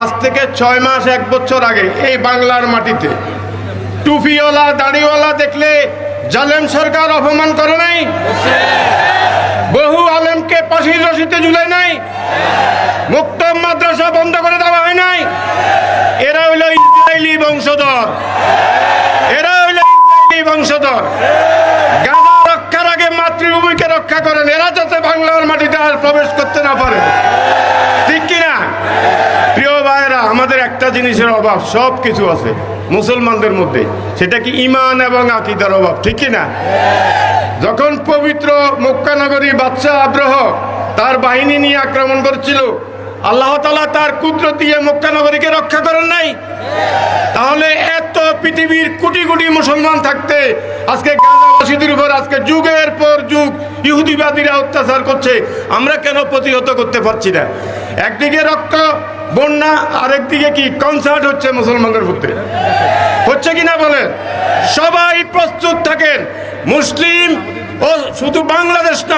আজ থেকে 6 মাস 1 বছর আগে এই বাংলার মাটিতে টুপিওয়ালা দাড়িওয়ালা দেখলে জালেম সরকার অপমান করে নাই? বহু আলেমকে ফাঁসির রশিতে ঝুলায় নাই? মুক্ত মাদ্রাসা বন্ধ করে দেওয়া হয় নাই? এরা হইল ইসরায়েলি বংশধর, এরা হইল ইসরায়েলি বংশধর। গাজা রক্ষার আগে মাতৃভূমিকে রক্ষা করেন, এরা যাতে বাংলার মাটিতে আর প্রবেশ করতে না পারে, ঠিক কিনা? প্রিয় ভাইয়েরা, আমাদের একটা জিনিসের অভাব, সব কিছু আছে মুসলমানদের মধ্যে, সেটা কি ঈমান এবং আকীদার অভাব, ঠিক কিনা? যখন পবিত্র মক্কা নগরী বাদশাহ আব্রাহ তার বাহিনী নিয়ে আক্রমণ করেছিল, আল্লাহ তাআলা তার কুদরত দিয়ে মক্কা নগরীকে রক্ষা করেন নাই? তাহলে এত পৃথিবীর কোটি কোটি মুসলমান থাকতে আজকে গাজাবাসীদের উপর আজকে যুগের পর যুগ ইহুদিবাদীরা অত্যাচার করছে, আমরা কেন প্রতিহত করতে পারছি না? একদিকে রক্ত বন্যা, আরেকদিকে কি কনসার্ট হচ্ছে মুসলমানদের মধ্যে, হচ্ছে কিনা বলেন? সবাই প্রস্তুত থাকেন। মুসলিম ও শুধু বাংলাদেশ না,